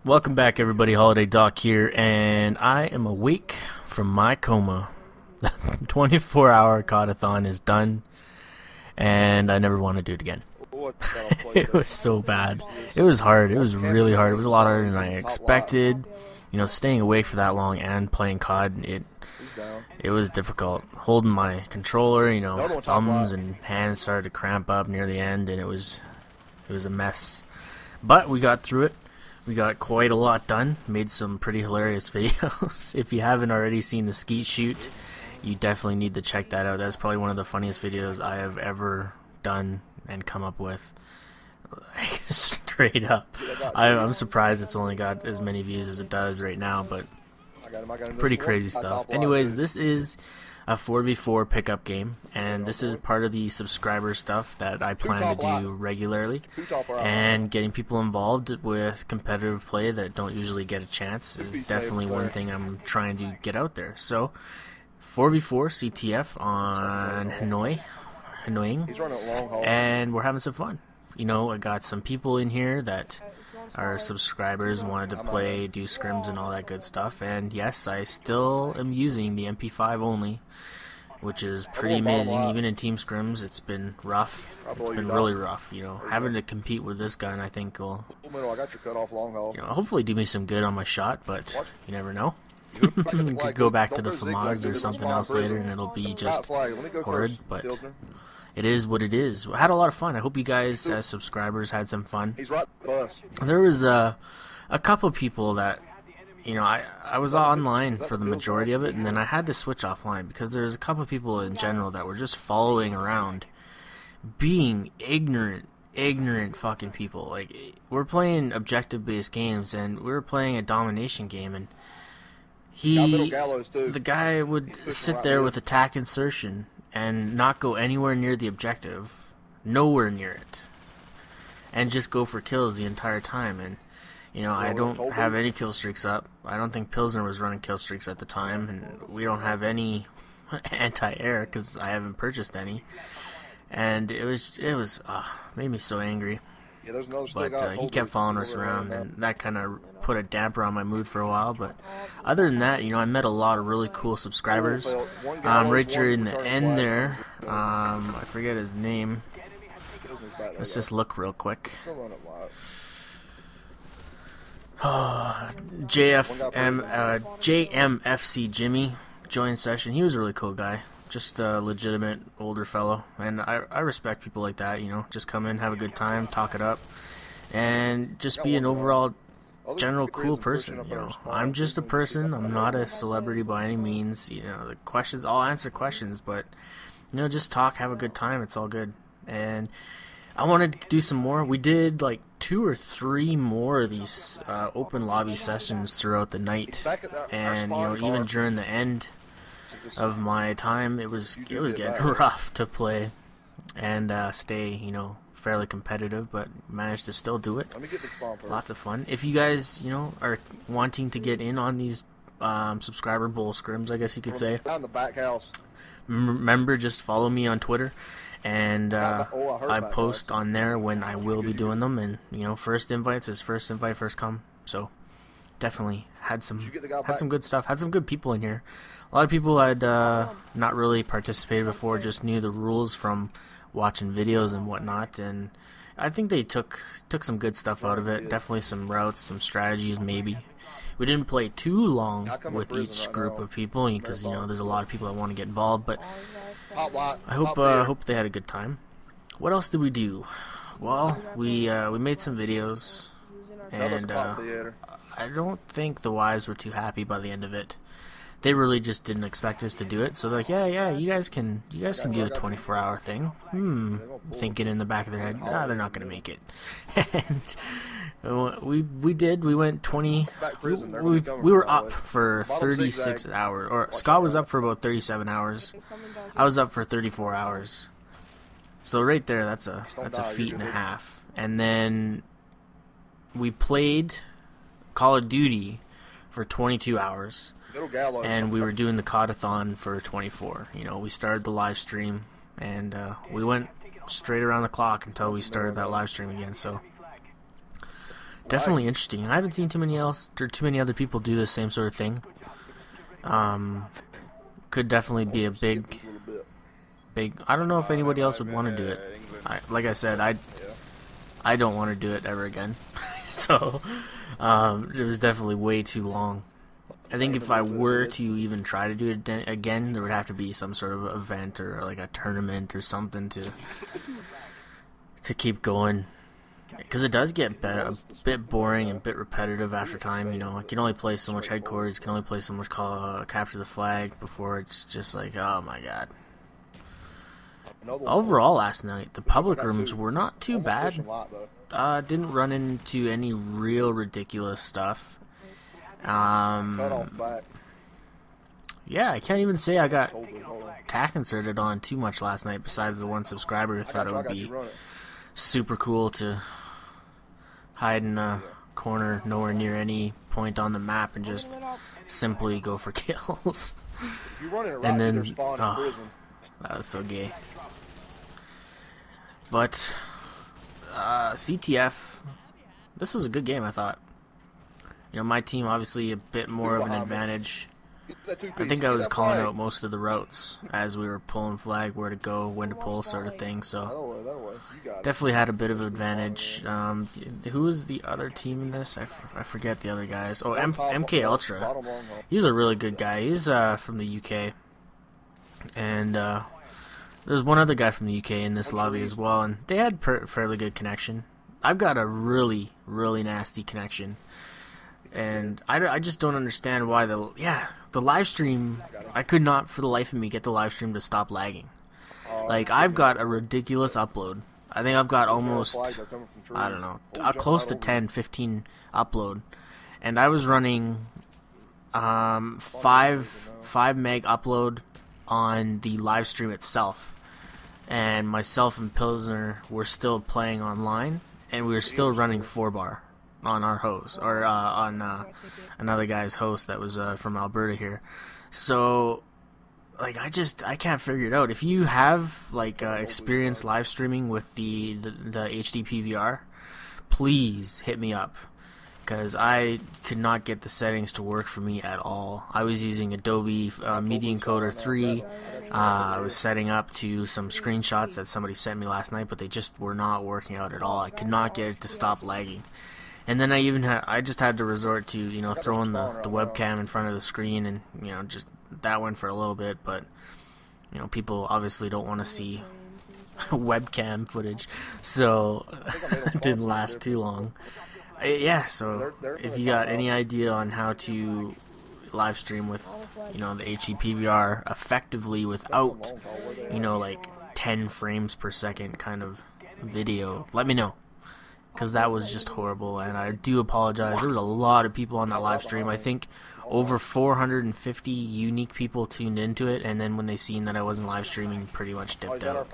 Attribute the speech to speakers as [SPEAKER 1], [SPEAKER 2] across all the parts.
[SPEAKER 1] Welcome back, everybody. Holiday Doc here, and I am awake from my coma. The 24-hour Codathon is done, and I never want to do it again. It was so bad. It was hard. It was really hard. It was a lot harder than I expected. You know, staying awake for that long and playing COD, it was difficult. Holding my controller, you know, thumbs and hands started to cramp up near the end, and it was a mess. But we got through it. We got quite a lot done. Made some pretty hilarious videos. If you haven't already seen the skeet shoot, you definitely need to check that out. That's probably one of the funniest videos I have ever done and come up with. Straight up. I'm surprised it's only got as many views as it does right now, but pretty crazy stuff. Anyways, this is a 4v4 pickup game, and this is part of the subscriber stuff that I plan to do regularly, and getting people involved with competitive play that don't usually get a chance is definitely one thing I'm trying to get out there. So 4v4 CTF on Hanoi, and we're having some fun. You know, I got some people in here that are subscribers, wanted to play, do scrims and all that good stuff, and yes, I still am using the MP5 only, which is pretty amazing. Even in team scrims, it's been rough. It's been really rough, you know. Having to compete with this gun, I think, will, you know, hopefully do me some good on my shot, but you never know. Could go back to the FAMAS or something else later, and it'll be just horrid, but it is what it is. I had a lot of fun. I hope you guys, as subscribers, had some fun. There was a couple people that, you know, I was online for the majority of it, and then I had to switch offline because there's a couple people in general that were just following around, being ignorant fucking people. Like, we're playing objective-based games, and we were playing a domination game, and the guy would sit there with attack insertion and not go anywhere near the objective, nowhere near it, and just go for kills the entire time. And you know, I don't have any kill streaks up. I don't think Pilsner was running kill streaks at the time, and we don't have any anti-air because I haven't purchased any. And it was made me so angry. But he kept following us around, and that kind of put a damper on my mood for a while. But other than that, you know, I met a lot of really cool subscribers. Right during the end there, I forget his name. Let's just look real quick. JMFC Jimmy joined session. He was a really cool guy. Just a legitimate older fellow, and I respect people like that, you know, just come in, have a good time, talk it up, and just be an overall general cool person, you know. I'm just a person, I'm not a celebrity by any means, you know. The questions, I'll answer questions, but, you know, just talk, have a good time, it's all good. And I wanted to do some more. We did like 2 or 3 more of these open lobby sessions throughout the night, and, you know, even during the end of my time, it was getting rough to play and stay, you know, fairly competitive, but managed to still do it. Lots of fun. If you guys, you know, are wanting to get in on these subscriber bowl scrims, I guess you could say, remember, just follow me on Twitter, and I post on there when I will be doing them, and, you know, first invites is first invite, first come. So definitely had some good stuff, had some good people in here. A lot of people had not really participated before, just knew the rules from watching videos and whatnot, and I think they took some good stuff out of it. Definitely some routes, some strategies maybe. We didn't play too long with each group of people because, you know, there's a lot of people that want to get involved, but I hope they had a good time. What else did we do? Well, we made some videos, and I don't think the wives were too happy by the end of it. They really just didn't expect us to do it, so they're like, yeah, you guys can do the 24-hour thing. Thinking in the back of their head, they're not gonna make it. And we did. We went 20. We were up for 36 hours, or Scott was up for about 37 hours. I was up for 34 hours. So right there, that's a feat and a half. And then we played Call of Duty for 22 hours. And we were doing the Codathon for 24. You know, we started the live stream, and we went straight around the clock until we started that live stream again. So definitely interesting. I haven't seen too many other people do the same sort of thing. Could definitely be a big. I don't know if anybody else would want to do it. Like I said, I don't want to do it ever again. So it was definitely way too long. I think if I were to even try to do it again, there would have to be some sort of event or like a tournament or something to keep going. Because it does get a bit boring and a bit repetitive after time, you know. I can only play so much headquarters, can only play so much capture the flag before it's just like, oh my god. Overall last night, the public rooms were not too bad. Didn't run into any real ridiculous stuff. Yeah, I can't even say I got tack inserted on too much last night besides the one subscriber who thought it would be super cool to hide in a corner nowhere near any point on the map and just simply go for kills. And then, oh, that was so gay. But CTF, this was a good game, I thought. You know, my team obviously a bit more of an advantage. I think I was calling out most of the routes as we were pulling flag, where to go, when to pull, sort of thing. So definitely had a bit of an advantage. Who was the other team in this? I forget the other guys. Oh, MK Ultra. He's a really good guy. He's from the UK, and there's one other guy from the UK in this lobby as well, and they had fairly good connection. I've got a really nasty connection. And I just don't understand why the live stream, I could not for the life of me get the live stream to stop lagging. Like, I've got a ridiculous upload. I think I've got almost, I don't know, close to 10, 15 upload. And I was running 5 meg upload on the live stream itself. And myself and Pilsner were still playing online, and we were still running 4-bar. On our host, or on another guy's host that was from Alberta here. So, like, I can't figure it out. If you have like experience live streaming with the HD PVR, please hit me up, because I could not get the settings to work for me at all. I was using Adobe Media Encoder 3. I was setting up to some screenshots that somebody sent me last night, but they just were not working out at all. I could not get it to stop lagging. And then I just had to resort to, you know, throwing the webcam in front of the screen, and, you know, just that went for a little bit, but, you know, people obviously don't want to see webcam footage, so it didn't last too long. Yeah, so if you got any idea on how to live stream with, you know, the HD PVR effectively without, you know, like 10 frames per second kind of video, let me know. Because that was just horrible, and I do apologize. There was a lot of people on that live stream. I think over 450 unique people tuned into it, and then when they seen that I wasn't live streaming, pretty much dipped out.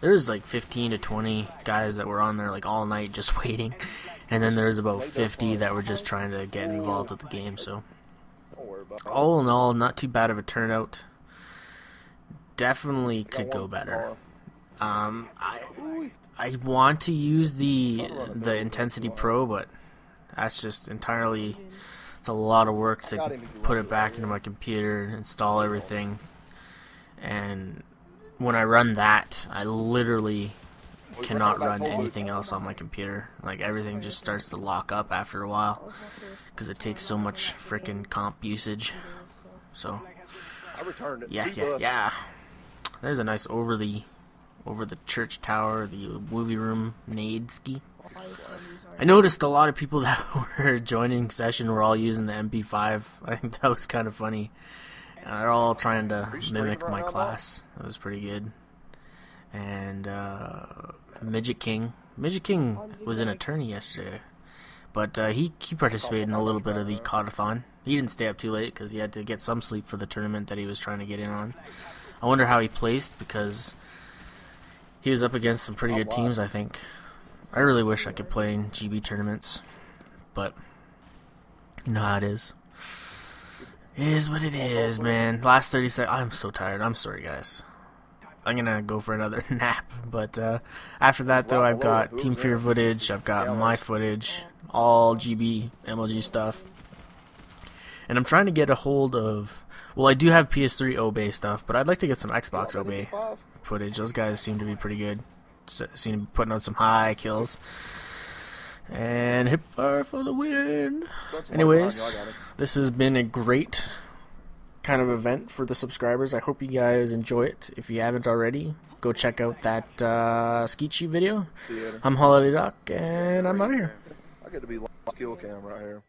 [SPEAKER 1] There was like 15 to 20 guys that were on there like all night just waiting, and then there was about 50 that were just trying to get involved with the game. So all in all, not too bad of a turnout. Definitely could go better. I want to use the Intensity Pro, but that's just entirely, it's a lot of work to put it back into my computer, install everything, and when I run that, I literally cannot run anything else on my computer. Like, everything just starts to lock up after a while, because it takes so much frickin' comp usage. So, yeah. There's a nice over the church tower, the movie room, Nadeski. I noticed a lot of people that were joining session were all using the MP5. I think that was kind of funny. They're all trying to mimic my class. That was pretty good. And Midget King was an attorney yesterday, but he participated in a little bit of the Codathon. He didn't stay up too late because he had to get some sleep for the tournament that he was trying to get in on. I wonder how he placed, because he was up against some pretty good teams, I think. I really wish I could play in GB tournaments, but you know how it is. It is what it is, man. Last 30 seconds. I'm so tired. I'm sorry, guys. I'm gonna go for another nap. But after that, though, I've got Team Fear footage. I've got my footage. all GB MLG stuff. And I'm trying to get a hold of, well, I do have PS3 OBE stuff, but I'd like to get some Xbox OBE footage. Those guys seem to be pretty good. Seem to be putting out some high kills. And hip fire for the win. Anyways, this has been a great kind of event for the subscribers. I hope you guys enjoy it. If you haven't already, go check out that Skeet Sheet video. I'm Holiday Doc, and I'm out of here.
[SPEAKER 2] I get to be skill cam right here.